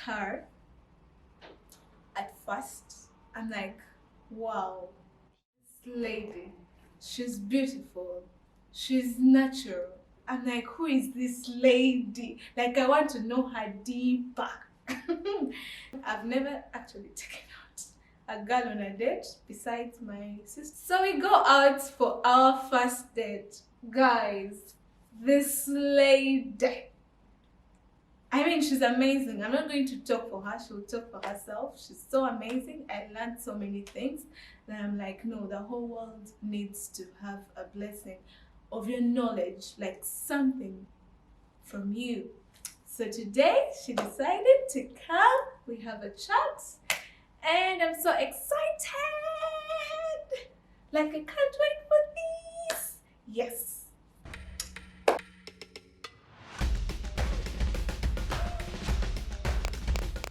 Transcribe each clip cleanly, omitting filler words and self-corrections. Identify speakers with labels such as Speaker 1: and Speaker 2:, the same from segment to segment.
Speaker 1: her, at first, I'm like, wow, this lady, she's beautiful, she's natural. I'm like, who is this lady? Like, I want to know her deeper. I've never actually taken out a girl on a date besides my sister. So we go out for our first date. Guys, this lady, I mean, she's amazing. I'm not going to talk for her, she'll talk for herself. She's so amazing. I learned so many things that I'm like, no, the whole world needs to have a blessing of your knowledge, like something from you. So today she decided to come, we have a chat, and I'm so excited. Like, I can't wait for this. Yes.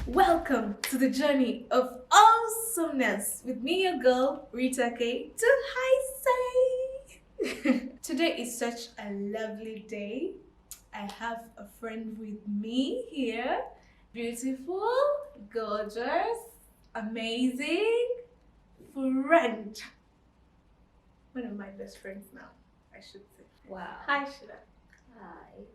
Speaker 1: Welcome to the journey of awesomeness with me, your girl, Rita K. To Hi Say. Today is such a lovely day. I have a friend with me here. Beautiful, gorgeous, amazing friend. One of my best friends now, I should say.
Speaker 2: Wow.
Speaker 1: Hi, Sheilah.
Speaker 2: Hi.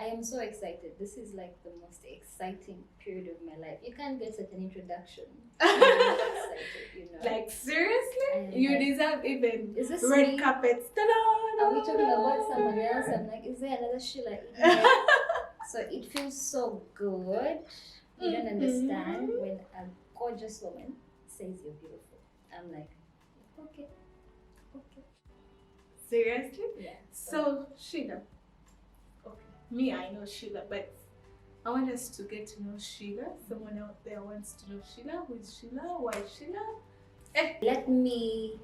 Speaker 2: I am so excited. This is like the most exciting period of my life. You can't get such an introduction. I'm really excited, you know.
Speaker 1: Like, seriously?
Speaker 2: And
Speaker 1: You
Speaker 2: like,
Speaker 1: deserve even
Speaker 2: is this
Speaker 1: red
Speaker 2: me?
Speaker 1: carpets.
Speaker 2: Are we talking about someone else? I'm like, is there another Sheila in here? So it feels so good. You don't understand when a gorgeous woman says you're beautiful. I'm like, okay.
Speaker 1: Seriously?
Speaker 2: Yeah.
Speaker 1: So, Sheilah. Okay, me, I know Sheilah, but I want us to get to know Sheilah. Someone out there wants to know Sheilah. Who is Sheilah? Why Sheilah?
Speaker 2: Let me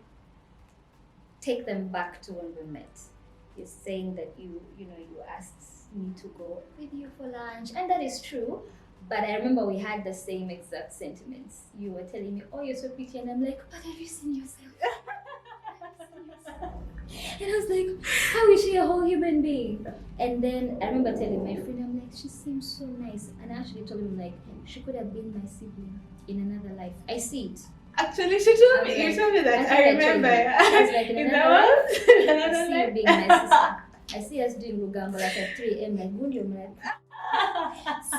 Speaker 2: take them back to when we met. You're saying that you asked me to go with you for lunch, and that is true. But I remember we had the same exact sentiments. You were telling me, "Oh, you're so pretty," and I'm like, "But have you seen yourself?" And I was like, "How is she a whole human being?" And then I remember telling my friend, I'm like, "She seems so nice," and I actually told him like, "She could have been my sibling in another life. I see it."
Speaker 1: Actually, she told me.
Speaker 2: Like,
Speaker 1: You told me that.
Speaker 2: I
Speaker 1: I remember.
Speaker 2: I was like, in
Speaker 1: In
Speaker 2: another life,
Speaker 1: in
Speaker 2: I
Speaker 1: another
Speaker 2: see you
Speaker 1: life.
Speaker 2: being my sister. I see us doing Rugamba like at 3 a.m. like good man.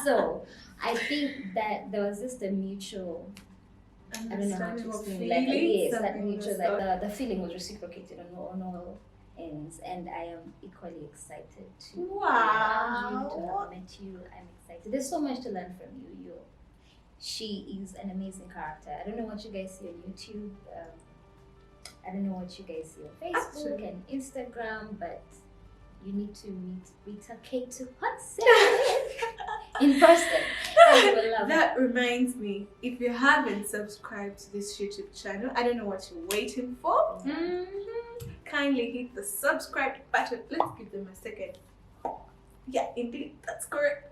Speaker 2: So I think that there was just a mutual, I don't know how to explain, like yes, that mutual, like the feeling was reciprocated on all ends, and I am equally excited to
Speaker 1: Wow.
Speaker 2: to have met you. I'm excited. There's so much to learn from you. She is an amazing character. I don't know what you guys see on YouTube. I don't know what you guys see on Facebook and Instagram, but you need to meet Rita K to in person. And you will love
Speaker 1: That reminds me, if you haven't subscribed to this YouTube channel, I don't know what you're waiting for. Kindly hit the subscribe button. Let's give them a second. Yeah, indeed, that's correct.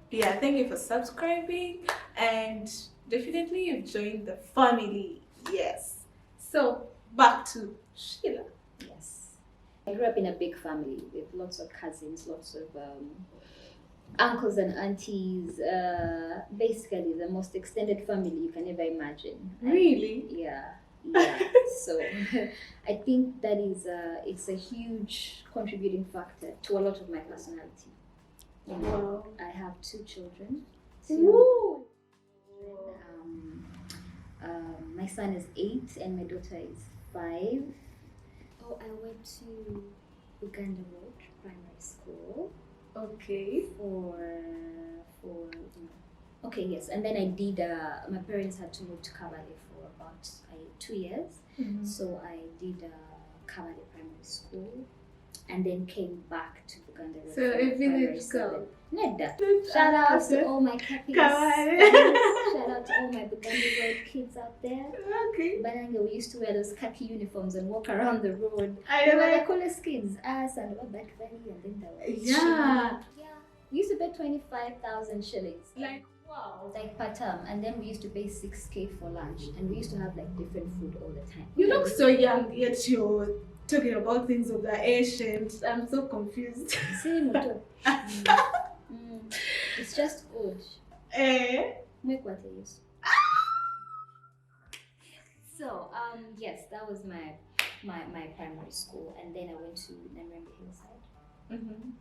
Speaker 1: Yeah, thank you for subscribing, and definitely you've joined the family. Yes. So back to Sheilah.
Speaker 2: Yes. I grew up in a big family with lots of cousins, lots of uncles and aunties. Basically, the most extended family you can ever imagine.
Speaker 1: Really?
Speaker 2: Yeah. So I think that is it's a huge contributing factor to a lot of my personality.
Speaker 1: Wow.
Speaker 2: I have 2 children.
Speaker 1: Woo!
Speaker 2: My son is 8 and my daughter is 5. Oh, I went to Uganda Road Primary School.
Speaker 1: Okay.
Speaker 2: Okay, yes, and then I did. My parents had to move to Kabale for about 2 years, so I did Kabale Primary School, and then came back to Uganda Road.
Speaker 1: So a village girl.
Speaker 2: Nedda. Shout out to all my cappies.
Speaker 1: Kabale.
Speaker 2: Shout out to all my Buganda Road kids out there.
Speaker 1: Okay.
Speaker 2: Bananga, we used to wear those khaki uniforms and walk around the road.
Speaker 1: I
Speaker 2: They were the
Speaker 1: like.
Speaker 2: coolest kids. Us and Back Valley, and then there was
Speaker 1: Yeah.
Speaker 2: Sheilah. Yeah. We used to pay 25,000 shillings.
Speaker 1: Like, wow.
Speaker 2: Like per term, and then we used to pay 6K for lunch, and we used to have like different food all the time.
Speaker 1: You look so young, yet you're talking about things of the ancient. I'm so confused.
Speaker 2: See, Muto. It's just good. Make what I use. So yes, that was my primary school, and then I went to Namrembe Hillside.
Speaker 1: Mm-hmm.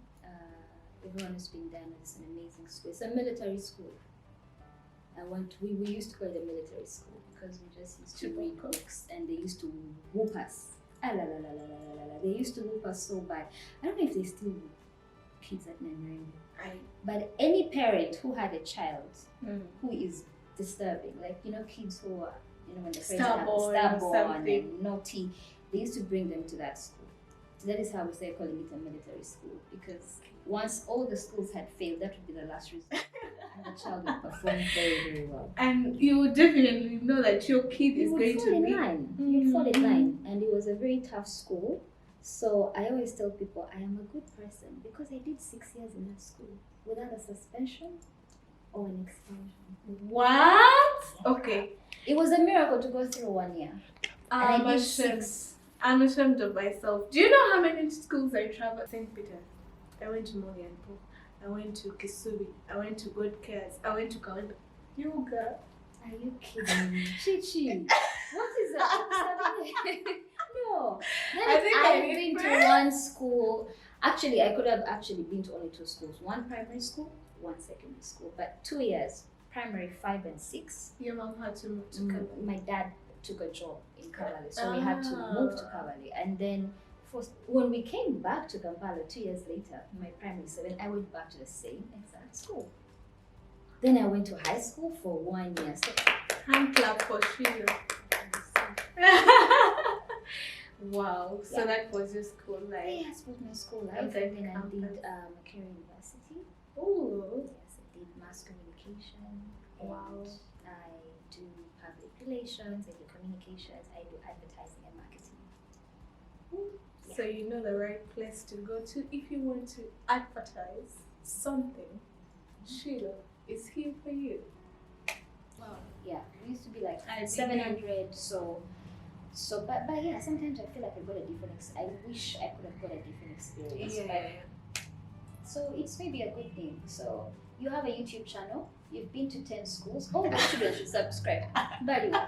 Speaker 2: Everyone who's been there knows it's an amazing school. It's a military school. We used to call it a military school because we just used to read books, and they used to whoop us. Ah, la, la, la, la, la, la, la. They used to whoop us so bad. I don't know if they still whoop kids at Namrembe. But any parent who had a child who is disturbing, like kids who are when the parents are stubborn and naughty, they used to bring them to that school. So that is how we started calling it a military school, because once all the schools had failed, that would be the last resort. And the child would perform very, very well. And
Speaker 1: you would definitely know that your kid is going to be
Speaker 2: line. You'd fall in line. And it was a very tough school. So I always tell people I am a good person because I did 6 years in that school without a suspension or an expulsion.
Speaker 1: What? Okay.
Speaker 2: It was a miracle to go through 1 year. And I did 6.
Speaker 1: I'm ashamed of myself. Do you know how many schools I traveled? St. Peter. I went to Molianpo. I went to Kisubi. I went to God Cares. I went to Kawanda. Yoga.
Speaker 2: Are you kidding me? Chichi. What is that? No. I've been to one school. Actually, I could have actually been to only 2 schools. 1 primary school, 1 secondary school. But 2 years, primary 5 and 6.
Speaker 1: Your mom had to move to Kavali.
Speaker 2: My dad took a job in Kavali, so we had to move to Kavali. And then when we came back to Kampala 2 years later, my primary 7, I went back to the same exact school. Then I went to high school for 1 year. So
Speaker 1: hand clap for Sheilah. Wow. So that was your school life?
Speaker 2: Yes, it was my school life. And then I did Makere University.
Speaker 1: Oh.
Speaker 2: Yes, I did mass communication.
Speaker 1: Wow.
Speaker 2: I do public relations, I do communications, I do advertising and marketing.
Speaker 1: So you know the right place to go to if you want to advertise something. Sheilah is here for you. Wow.
Speaker 2: Yeah, it used to be like 700. But yeah, sometimes I feel like I got a different. I wish I could have got a different experience.
Speaker 1: Yeah.
Speaker 2: So it's maybe a good thing. So you have a YouTube channel. You've been to 10 schools. All the children should subscribe. By the way,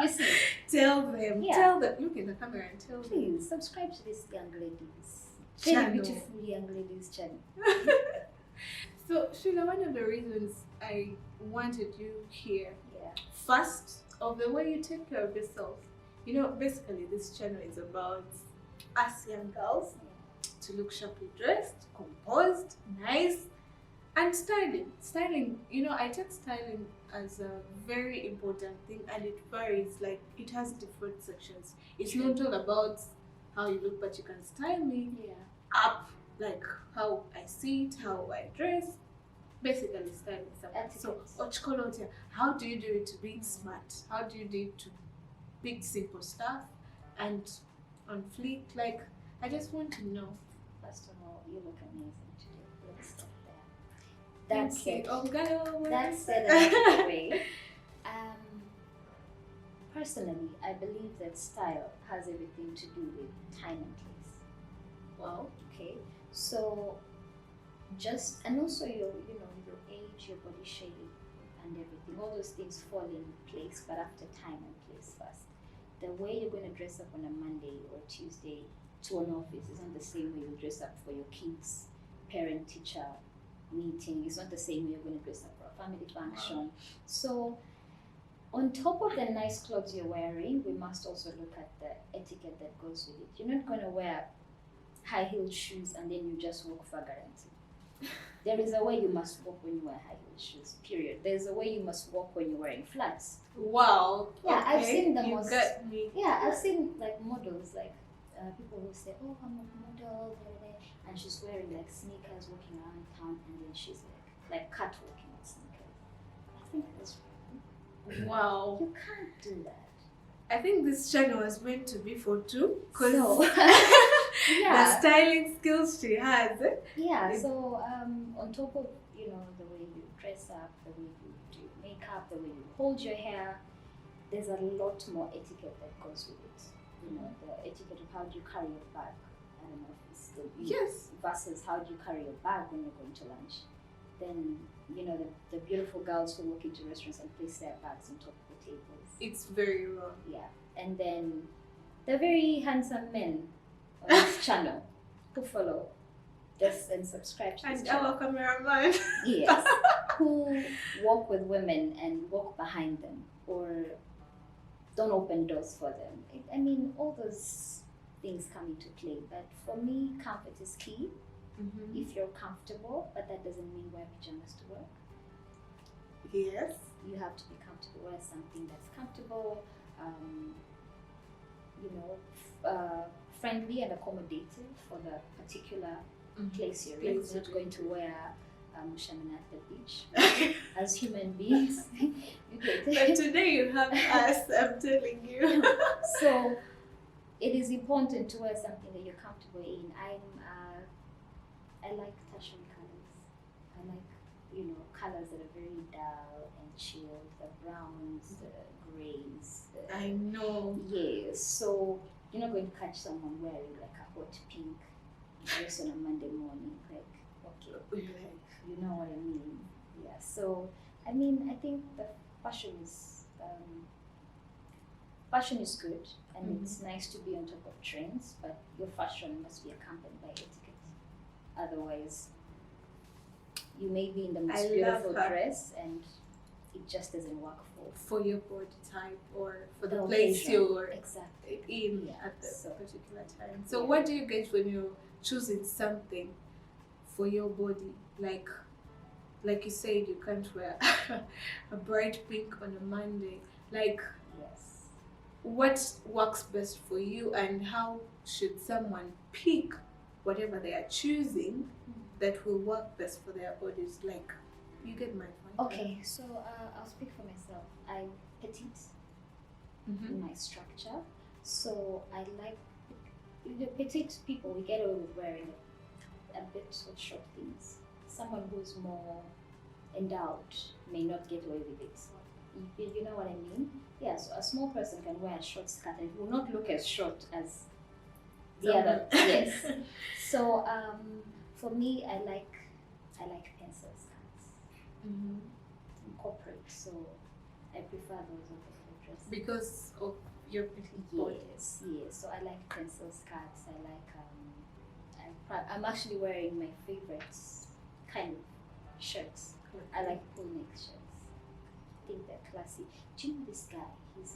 Speaker 2: you see.
Speaker 1: Tell them.
Speaker 2: Yeah.
Speaker 1: Tell them. Look in the camera and tell them.
Speaker 2: Please subscribe to this young lady's
Speaker 1: Channel.
Speaker 2: very beautiful young lady's channel.
Speaker 1: So Sheilah, one of the reasons I wanted you here, first of the way you take care of yourself. Basically this channel is about us young girls to look sharply dressed, composed, nice, and styling. I take styling as a very important thing, and it varies. Like, it has different sections. It's not all about how you look, but you can style me up, like how I sit, how I dress. Basically styling something. So, how do you do it to be smart? How do you do it to pick simple stuff and on fleek? Like, I just want to know.
Speaker 2: First of all, you look amazing today. Let's stop there. That said, anyway, personally, I believe that style has everything to do with time and place.
Speaker 1: Wow.
Speaker 2: Okay. So, and also your age, your body shape, and everything. All those things fall in place, but after time and place first. The way you're going to dress up on a Monday or Tuesday to an office is not the same way you dress up for your kids' parent-teacher meeting. It's not the same way you're going to dress up for a family function. So, on top of the nice clothes you're wearing, we must also look at the etiquette that goes with it. You're not going to wear high-heeled shoes and then you just walk vagrancy. There is a way you must walk when you wear high-heeled shoes, period. There's a way you must walk when you're wearing flats.
Speaker 1: Wow.
Speaker 2: Yeah,
Speaker 1: okay.
Speaker 2: I've seen the
Speaker 1: most. Got me.
Speaker 2: Yeah, I've seen like models, like people who say, "Oh, I'm a model," and she's wearing like sneakers, walking around town, and then she's like catwalking with sneakers. I think that's wrong.
Speaker 1: Wow.
Speaker 2: You can't do that.
Speaker 1: I think this channel was meant to be for 2, because
Speaker 2: yeah,
Speaker 1: the styling skills she has.
Speaker 2: Yeah. So on top of the way you dress up, the way you do makeup, the way you hold your hair, there's a lot more etiquette that goes with it. The etiquette of how do you carry your bag. I don't know if it's still
Speaker 1: yes.
Speaker 2: Versus how do you carry your bag when you're going to lunch. Then, the beautiful girls who walk into restaurants and place their bags on top of the tables.
Speaker 1: It's very wrong.
Speaker 2: Yeah. And then the very handsome men on this channel who follow this and subscribe to this
Speaker 1: And
Speaker 2: channel.
Speaker 1: our cameraman.
Speaker 2: Yes. Who walk with women and walk behind them or don't open doors for them. I mean, all those things come into play. But for me, comfort is key. If you're comfortable, but that doesn't mean wear pajamas to work.
Speaker 1: Yes.
Speaker 2: You have to be comfortable. Wear something that's comfortable, friendly and accommodative for the particular place you're in. You're not going to wear shaman at the beach. As human beings,
Speaker 1: But today you have us, I'm telling you.
Speaker 2: So it is important to wear something that you're comfortable in. I like tertiary colors. I like, colors that are very dull and chilled, the browns, the grays.
Speaker 1: I know.
Speaker 2: Yes, so you're not going to catch someone wearing like a hot pink dress on a Monday morning. Like, okay, you know what I mean? Yeah, so, I think the fashion is good, and it's nice to be on top of trends, but your fashion must be accompanied by etiquette. Otherwise, you may be in the most beautiful dress and it just doesn't work
Speaker 1: for your body type or for the
Speaker 2: the
Speaker 1: place
Speaker 2: occasion.
Speaker 1: you're
Speaker 2: Exactly.
Speaker 1: in
Speaker 2: Yeah,
Speaker 1: at the
Speaker 2: so-
Speaker 1: particular time. So what do you get when you're choosing something for your body? Like you said, you can't wear a bright pink on a Monday. Like,
Speaker 2: Yes.
Speaker 1: what works best for you, and how should someone pick whatever they are choosing that will work best for their bodies? Like, you get my point.
Speaker 2: Okay, so I'll speak for myself. I'm petite in my structure, so I like the petite people. We get away with wearing a bit of short things. Someone who's more endowed may not get away with it. You know what I mean? Yeah, so a small person can wear a short skirt and it will not look as short as the other. Yes. So for me, I like pencil skirts. Corporate, so I prefer those over the dresses.
Speaker 1: Because of your petite body.
Speaker 2: Yes. So I like pencil skirts. I like I'm actually wearing my favorite kind of shirts. I like pull neck shirts. I think they're classy. Do you know this guy? He's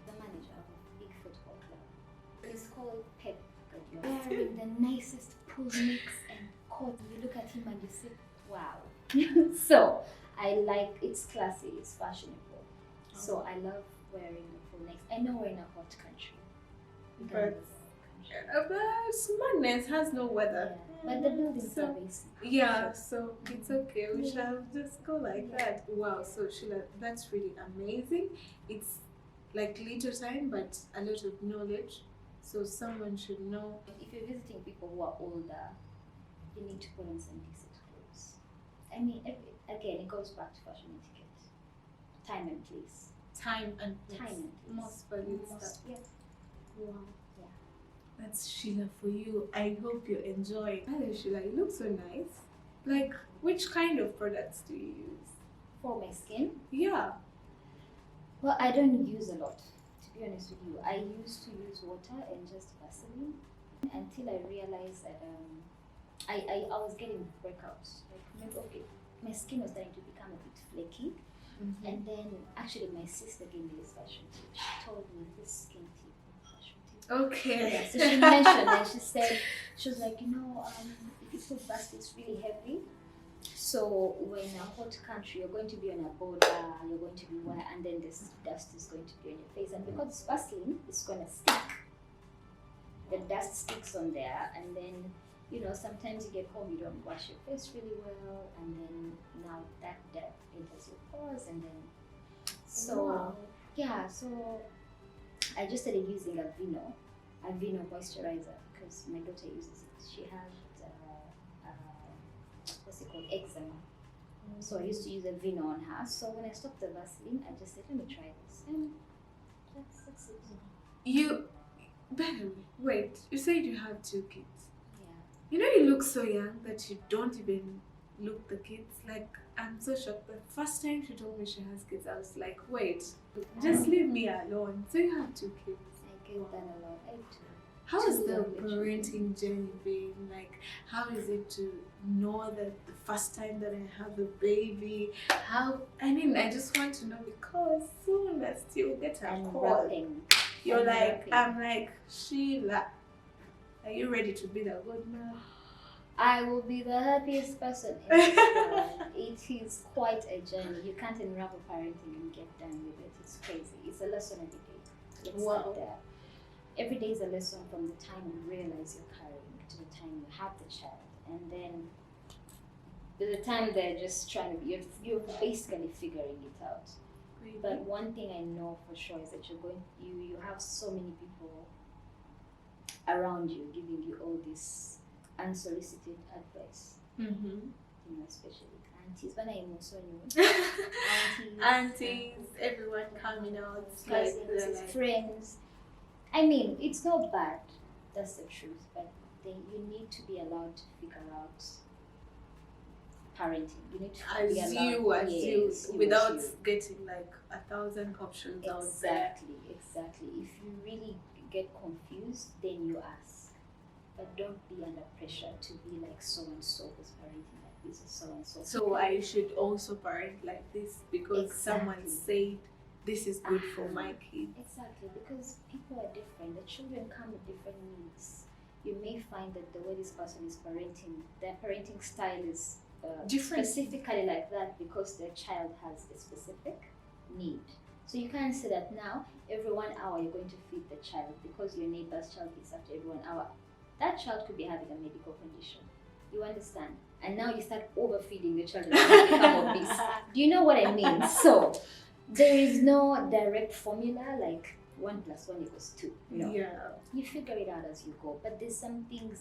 Speaker 2: the manager of a big football club. He's called Pep Guardiola. Wearing the nicest pull necks and coat. You look at him and you say, wow. So I like, it's classy, it's fashionable. So I love wearing the full necks. I know we're in a hot country. We can
Speaker 1: But-
Speaker 2: live in a hot country.
Speaker 1: But madness has no weather.
Speaker 2: Yeah. But the buildings
Speaker 1: So-
Speaker 2: are basic.
Speaker 1: Yeah, so it's okay. We
Speaker 2: Yeah.
Speaker 1: shall just go like
Speaker 2: Yeah.
Speaker 1: that. Wow, so Sheila, that's really amazing. It's like little time, but a lot of knowledge. So someone should know.
Speaker 2: If you're visiting people who are older, you need to put on some decent clothes. I mean, again, it goes back to fashion etiquette. Time and place.
Speaker 1: Time and place.
Speaker 2: Time and place.
Speaker 1: Most valued stuff.
Speaker 2: Yeah.
Speaker 1: Wow.
Speaker 2: Yeah.
Speaker 1: That's Sheila for you. I hope you enjoy. Hello Sheila, you look so nice. Like, which kind of products do you use?
Speaker 2: For my skin,
Speaker 1: Yeah.
Speaker 2: well, I don't use a lot. To be honest with you, I used to use water and just Vaseline until I realized that I was getting breakouts. Like, okay, my skin was starting to become a bit flaky. And then actually my sister gave me this fashion tip. She told me this skin tip and fashion tip.
Speaker 1: Okay.
Speaker 2: Yeah, so she mentioned and she said, she was like, if you put dust, it's really heavy. So when a hot country, you're going to be on a border, you're going to be wet, and then this dust is going to be on your face. And because it's Vaseline, it's going to stick. The dust sticks on there, and then, sometimes you get home, you don't wash your face really well, and then now that dirt enters your pores, and then, so,
Speaker 1: Wow.
Speaker 2: yeah, so I just started using a Vino moisturizer, because my daughter uses it. She had, what's it called, eczema. So I used to use a Vino on her. So when I stopped the Vaseline, I just said, let me try this. And that's it.
Speaker 1: You, by the way, wait, you said you have 2 kids.
Speaker 2: Yeah.
Speaker 1: You know you look so young that you don't even look the kids. Like, I'm so shocked. The first time she told me she has kids, I was like, wait, just leave me alone. So you have 2 kids.
Speaker 2: I get that a lot. I do.
Speaker 1: How is the
Speaker 2: Two
Speaker 1: parenting journey been? Like, how is it to know that the first time that I have a baby? I just want to know, because soon as you get a call,
Speaker 2: Unwrapping.
Speaker 1: you're like,
Speaker 2: Unwrapping.
Speaker 1: I'm like, Sheila, are you ready to be the godmother?
Speaker 2: I will be the happiest person in this world. It is quite a journey. You can't unwrap a parenting and get done with it. It's crazy. It's a lesson every day. Let's start there. Every day is a lesson from the time you realize you're carrying to the time you have the child. And then by the time they're just trying to, you're basically figuring it out. But one thing I know for sure is that you have so many people around you giving you all this unsolicited advice. Especially aunties. When I also knew
Speaker 1: aunties, everyone coming out,
Speaker 2: cousins, friends. I mean, it's not bad. That's the truth. But then you need to be allowed to figure out parenting. You need to be allowed
Speaker 1: without getting like 1,000 options out there.
Speaker 2: Exactly. If you really get confused, then you ask. But don't be under pressure to be like so and so who's parenting like this or so and so.
Speaker 1: So I should also parent like this because someone said this is good for my kids.
Speaker 2: Exactly, because people are different. The children come with different needs. You may find that the way this person is parenting, their parenting style is
Speaker 1: different,
Speaker 2: specifically like that because their child has a specific need. So you can't say that now every 1 hour you're going to feed the child because your neighbor's child eats after every 1 hour. That child could be having a medical condition. You understand? And now you start overfeeding the child and they become obese. Do you know what I mean? So there is no direct formula like 1 + 1 = 2. No.
Speaker 1: Yeah.
Speaker 2: You figure it out as you go. But there's some things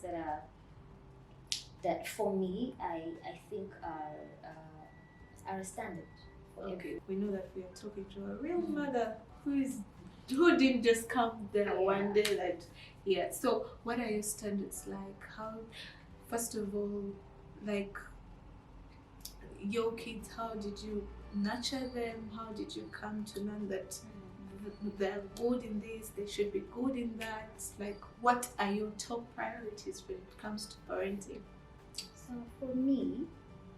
Speaker 2: that for me I think are a standard.
Speaker 1: Okay, we know that we are talking to a real mother who didn't just come there one day. Like, So, what are your standards like? How, first of all, like your kids, how did you nurture them? How did you come to learn that they're good in this, they should be good in that? Like, what are your top priorities when it comes to parenting?
Speaker 2: So for me,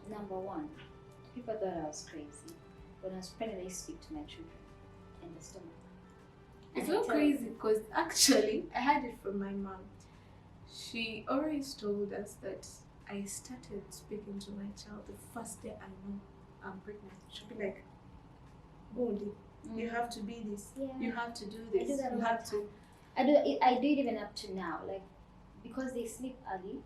Speaker 2: number 1, people thought I was crazy. When I was pregnant, I used to speak to my children in the stomach.
Speaker 1: It's not crazy because actually I had it from my mom. She always told us that I started speaking to my child the first day I know I'm pregnant. She'll be like, Goldie, you have to be this. You have to do this.
Speaker 2: I do that
Speaker 1: you have to.
Speaker 2: I do it even up to now. Like, because they sleep early,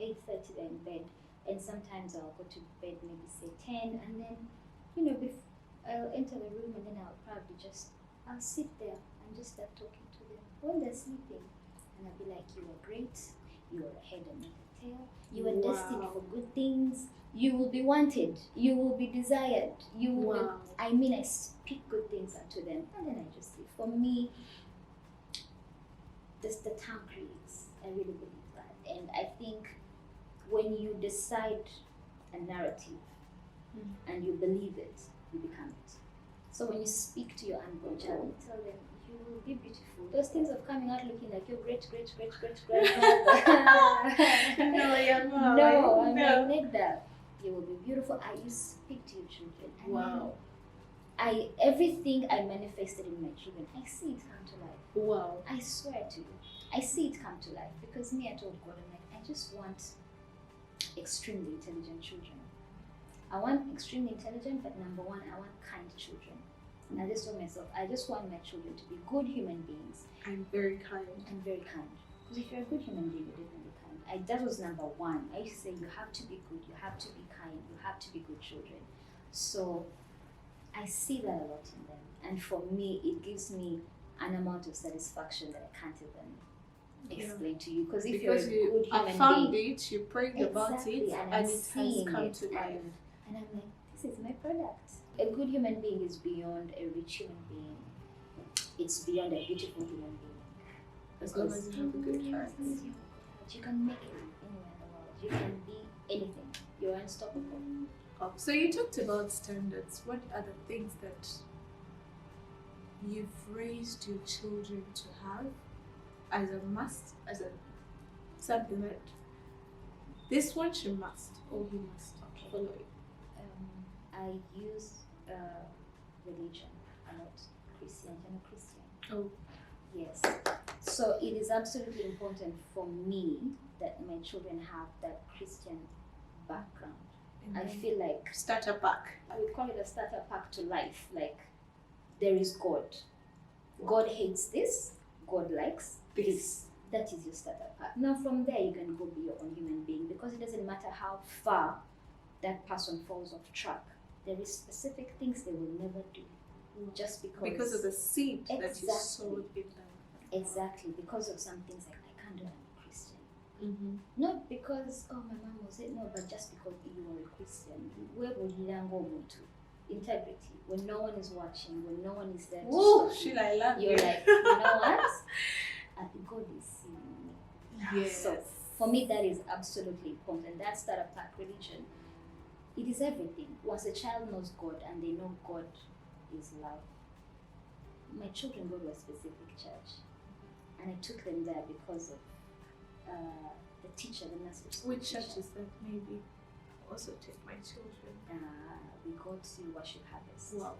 Speaker 2: 8:30 they're in bed, and sometimes I'll go to bed maybe say 10, and then I'll enter the room and then I'll sit there and just start talking to them when they're sleeping, and I'll be like, you are great, you are a head and not a tail, you are destined for good things, you will be wanted, you will be desired, you will I speak good things unto them, and then I just sleep. For me, the town creates. I really believe that, and I think when you decide a narrative and you believe it, you become it. So when you speak to your unborn child, you tell them you will be beautiful. Those things of coming out looking like your great grandmother. No, I'm like Neda. You will be beautiful. You speak to your children. And everything I manifested in my children, I see it come to life.
Speaker 1: Wow.
Speaker 2: I swear to you, I see it come to life because me, I told God, I'm like, I just want extremely intelligent children. I want extremely intelligent, but number 1, I want kind children. And I just told myself, I just want my children to be good human beings.
Speaker 1: I'm very kind.
Speaker 2: I'm very kind. Because if you're a good human being, you're definitely kind. That was number 1. I used to say, you have to be good, you have to be kind, you have to be good children. So I see that a lot in them. And for me, it gives me an amount of satisfaction that I can't even explain to you. Because if you're a good human being,
Speaker 1: you prayed about it, and it has come to life.
Speaker 2: And I'm like, this is my product. A good human being is beyond a rich human being. It's beyond a beautiful human being.
Speaker 1: As long as you have a good heart.
Speaker 2: You can make it anywhere in the world. You can be anything. You're unstoppable.
Speaker 1: Oh, so you talked about standards. What are the things that you've raised your children to have as a must, as a something that this one she must or he must follow it?
Speaker 2: I use religion a lot. Christian, I'm a Christian.
Speaker 1: Oh.
Speaker 2: Yes. So it is absolutely important for me that my children have that Christian background. I feel like
Speaker 1: starter pack.
Speaker 2: I would call it a starter pack to life. Like there is God. God hates this. God likes this. That is your starter pack. Now from there you can go be your own human being, because it doesn't matter how far that person falls off track. There is specific things they will never do, just because
Speaker 1: of the seed
Speaker 2: exactly.
Speaker 1: that you sowed in them.
Speaker 2: Exactly, because of some things like I can't do that, I'm a Christian.
Speaker 1: Mm-hmm.
Speaker 2: Not because my mom was it, no, but just because you are a Christian. Where would you go to? Integrity. When no one is watching, when no one is there to
Speaker 1: Woo,
Speaker 2: stop you,
Speaker 1: Sheilah, I love
Speaker 2: you're
Speaker 1: you.
Speaker 2: like, you know what? God is seeing me.
Speaker 1: Yes.
Speaker 2: So for me, that is absolutely important. That starter pack religion, it is everything. Once a child knows God and they know God is love, my children go to a specific church, and I took them there because of the teacher, the message.
Speaker 1: Which church is that? Maybe also take my children.
Speaker 2: We go to Worship Harvest.
Speaker 1: Wow.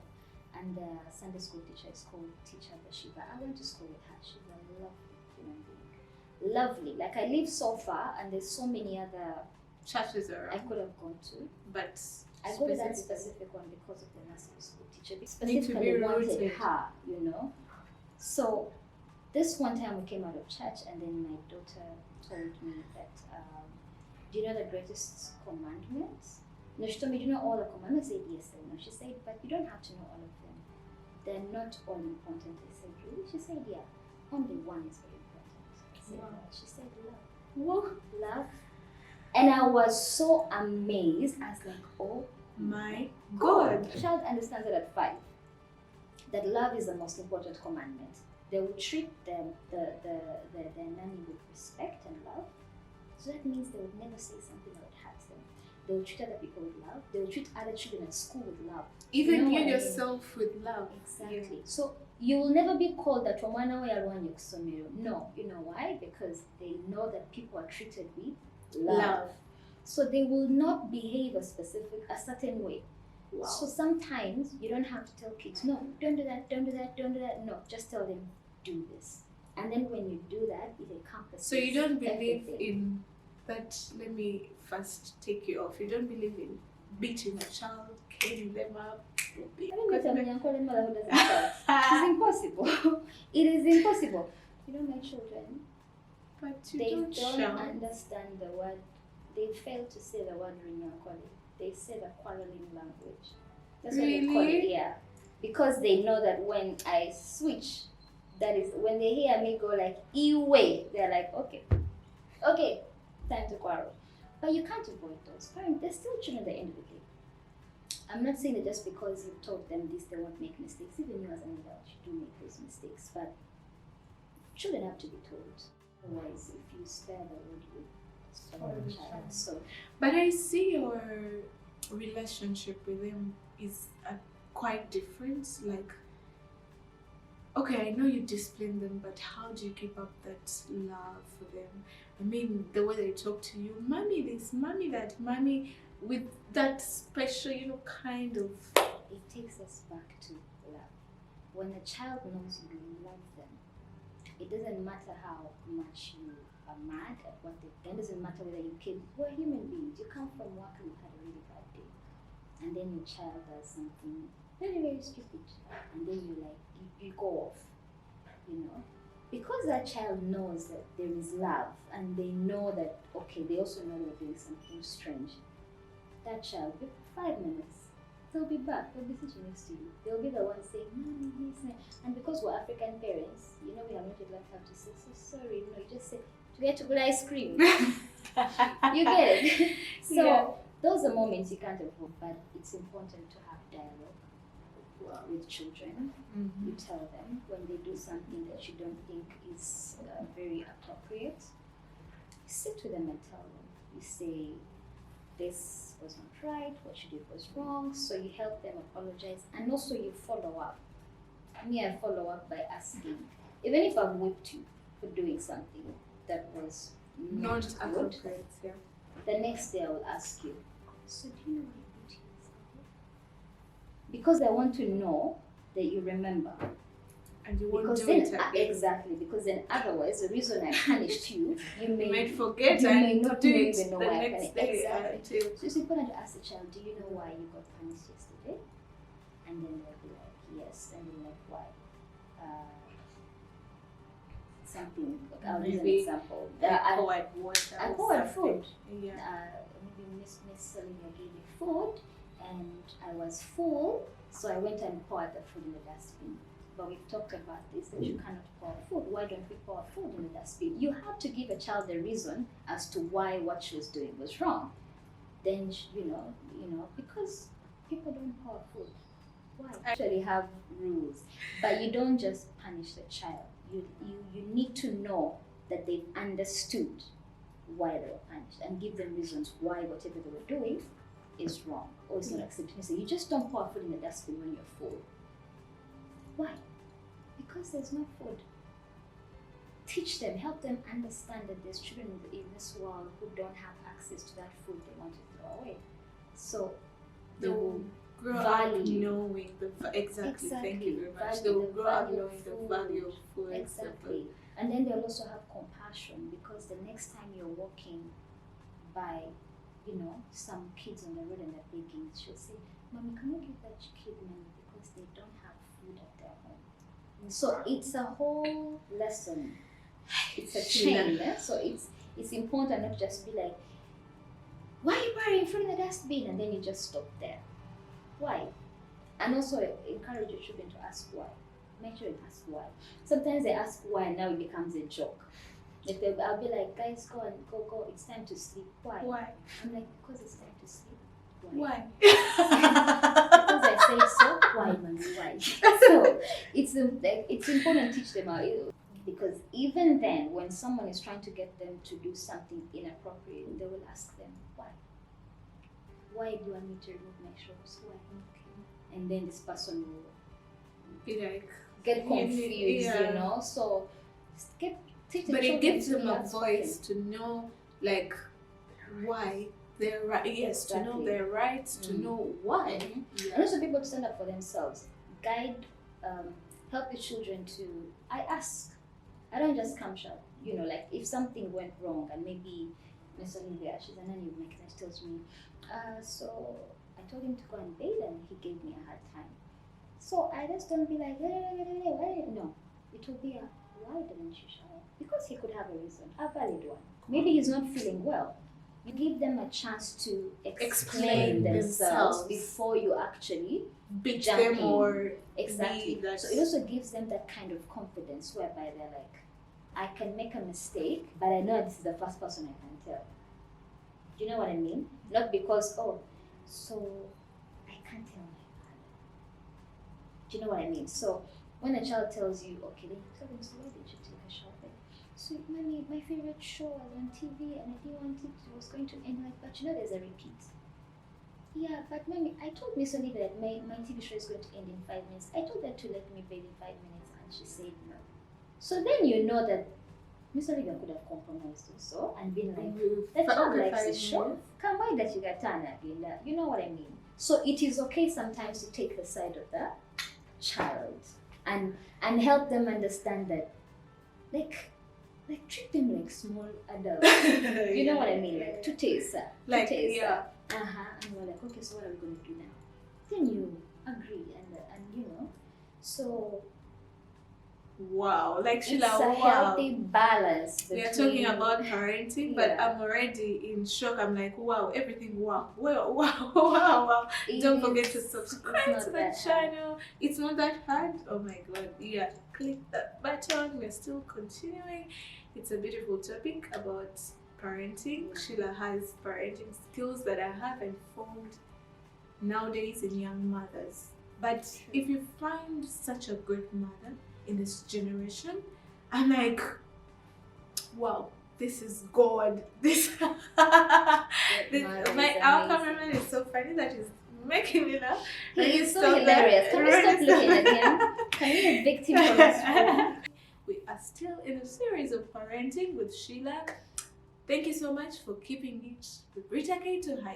Speaker 2: And the Sunday school teacher is called Teacher Bashiba. I went to school with her. She's a lovely human being. Lovely. Like I live so far, and there's so many other
Speaker 1: churches around
Speaker 2: I could have gone to,
Speaker 1: but
Speaker 2: I go to that specific one because of the nursery school teacher.
Speaker 1: Need to be
Speaker 2: Specifically wanted
Speaker 1: rooted.
Speaker 2: her, you know. So this one time we came out of church, and then my daughter told me that, do you know the greatest commandments? No, she told me, do you know all the commandments? I said, yes, I know. She said, but you don't have to know all of them. They're not all important. I said, really? She said, yeah. Only one is very important. I said,
Speaker 1: Wow.
Speaker 2: She said, love.
Speaker 1: Whoa.
Speaker 2: Love. And I was so amazed. I was like, oh
Speaker 1: my God.
Speaker 2: The child understands it at 5. That love is the most important commandment. They will treat their nanny with respect and love. So that means they would never say something that would hurt them. They will treat other people with love. They will treat other children at school with love.
Speaker 1: Even you
Speaker 2: what
Speaker 1: yourself with love.
Speaker 2: Exactly.
Speaker 1: Yeah.
Speaker 2: So you will never be called that Romana we are one Yuksomiro. No. You know why? Because they know that people are treated with love. So they will not behave a certain way.
Speaker 1: Wow.
Speaker 2: So sometimes you don't have to tell kids, no, don't do that, don't do that, don't do that. No, just tell them, do this. And then when you do that, it encompasses.
Speaker 1: So you don't believe
Speaker 2: everything.
Speaker 1: in that? Let me first take you off. You don't believe in beating a child, caning them up?
Speaker 2: I don't get a young mother who doesn't shout. It's impossible. It is impossible. You know, my children,
Speaker 1: But
Speaker 2: they
Speaker 1: don't shout.
Speaker 2: understand the word. They fail to say the word Rinyankole. They say the quarreling language. That's what they call it,
Speaker 1: Really?
Speaker 2: yeah. Because they know that when I switch, that is when they hear me go like Iwe, they're like, okay, time to quarrel. But you can't avoid those. Parents, they're still children at the end of the day. I'm not saying that just because you taught them this, they won't make mistakes. Even you as an adult, you do make those mistakes. But children have to be told. Otherwise, if you spare the rod, you spoil the child. So,
Speaker 1: But I see your relationship with him is quite different. Like, okay, I know you discipline them, but how do you keep up that love for them? I mean, the way they talk to you, mommy this, mommy that, mommy, with that special, kind of.
Speaker 2: it takes us back to love. When a child knows you love them, it doesn't matter how much you are mad at what they've done. It doesn't matter whether you kid. We're human beings. You come from work and you had a really bad day, and then your child does something very, very stupid, and then you go off, because that child knows that there is love, and they know that they also know they're doing something strange. That child, with 5 minutes, they'll be back. They'll be sitting next to you. They'll be the ones saying, "Mommy, this," and because we're African parents, we have not learned how to say, "So sorry." You just say, "To get to good ice cream." You get it. So
Speaker 1: Yeah.
Speaker 2: those are moments you can't avoid, but it's important to have dialogue with children.
Speaker 1: Mm-hmm.
Speaker 2: You tell them when they do something that you don't think is very appropriate. You sit with them and tell them. You say, this was not right, what you did was wrong. So you help them apologize, and also you follow up. Me, I follow up by asking, even if I've whipped you for doing something that was not good,
Speaker 1: appropriate. Yeah.
Speaker 2: the next day I will ask you, so do you know why you did yesterday? Because I want to know that you remember.
Speaker 1: And you won't
Speaker 2: Because
Speaker 1: do
Speaker 2: then,
Speaker 1: it again.
Speaker 2: exactly, because then otherwise the reason I punished you, you may
Speaker 1: forget
Speaker 2: you
Speaker 1: and
Speaker 2: may not
Speaker 1: do
Speaker 2: even
Speaker 1: it
Speaker 2: know
Speaker 1: the
Speaker 2: why I
Speaker 1: next
Speaker 2: punished.
Speaker 1: day.
Speaker 2: Exactly. So it's important to ask the child, do you know why you got punished yesterday? And then they'll be like, yes. And then like, why? Something. I'll use an example. I poured food.
Speaker 1: Yeah.
Speaker 2: Maybe Miss Selena gave me food, and I was full, so I went and poured the food in the dustbin. But we've talked about this, that you cannot pour food. Why don't we pour food in the dustbin? You have to give a child a reason as to why what she was doing was wrong. Then you know, because people don't pour food. Why? Actually have rules, but you don't just punish the child. You need to know that they've understood why they were punished and give them reasons why whatever they were doing is wrong or is not acceptable. So you just don't pour food in the dustbin when you're full. Why? Because there's no food. Teach them, help them understand that there's children in this world who don't have access to that food they want to throw away. So
Speaker 1: they will grow
Speaker 2: value.
Speaker 1: up knowing exactly. Thank you very much. They will grow up knowing the value of food.
Speaker 2: Exactly. And then they'll also have compassion, because the next time you're walking by, some kids on the road and they're begging, she'll say, Mommy, can you give that kid money because they don't have food at their home? So it's a whole lesson. It's a chain. Yeah? So it's important not to just be like, why are you burying food in the dustbin? And then you just stop there. Why? And also encourage your children to ask why. Make sure you ask why. Sometimes they ask why and now it becomes a joke. Like I'll be like, guys, go, it's time to sleep. Why? I'm like, because it's time to sleep. Why? Because I say so. Why, mommy? Why? So it's important to teach them out, because even then, when someone is trying to get them to do something inappropriate, they will ask them why. Why do you want me to remove my shorts? Why? Okay. And then this person will
Speaker 1: be like
Speaker 2: get confused, So
Speaker 1: but it gives them a voice to know, like, why they're right. Yes, exactly. To know their rights, to know why.
Speaker 2: Mm-hmm. Yeah. And also people to stand up for themselves. Guide, help your children to. I don't just come shut. Like if something went wrong and maybe Miss Olivia, she's a nanny, my class tells me, so I told him to go and bathe and he gave me a hard time. So I just don't be like, why? No, it will be why didn't you shower? Because he could have a reason, a valid one. Maybe he's not feeling well. You give them a chance to explain themselves before you actually
Speaker 1: beat them or
Speaker 2: exactly. So it also gives them that kind of confidence whereby they're like, I can make a mistake, but I know this is the first person I can tell. Do you know what I mean? Not because, so I can't tell my father. Do you know what I mean? So when a child tells you, okay, then you tell them, so why did you take a shower? So, mommy, my favorite show was on TV and I didn't want it was going to end like, but there's a repeat. Yeah, but mommy, I told Miss Olivia that my TV show is going to end in 5 minutes. I told her to let me bathe in 5 minutes and she said no. So then you know that Miss Olivia could have compromised also and been like, the child likes the show. Come why that you got turn again? You know what I mean? So it is okay sometimes to take the side of the child and help them understand that, like treat them like small adults. You know what I mean? Like tutesa.
Speaker 1: Yeah.
Speaker 2: And we're like, okay, so what are we going to do now? Then you agree and so.
Speaker 1: Wow, like
Speaker 2: Sheilah,
Speaker 1: it's a
Speaker 2: healthy balance.
Speaker 1: We are talking about parenting, but I'm already in shock. I'm like, wow, everything, wow. Don't forget to subscribe to the channel. It's not that hard. Oh my god, yeah. Click that button. We're still continuing. It's a beautiful topic about parenting. Sheilah has parenting skills that I haven't found nowadays in young mothers. But if you find such a good mother in this generation, I'm like, wow, this is God. This,
Speaker 2: Mother
Speaker 1: our
Speaker 2: is
Speaker 1: cameraman is so funny that he's making me laugh.
Speaker 2: He
Speaker 1: Really
Speaker 2: is so
Speaker 1: stop
Speaker 2: hilarious.
Speaker 1: that.
Speaker 2: Can we
Speaker 1: Really
Speaker 2: stop looking at him? Can we evict him from this room?
Speaker 1: We are still in a series of parenting with Sheilah. Thank you so much for keeping it with Rita K to High.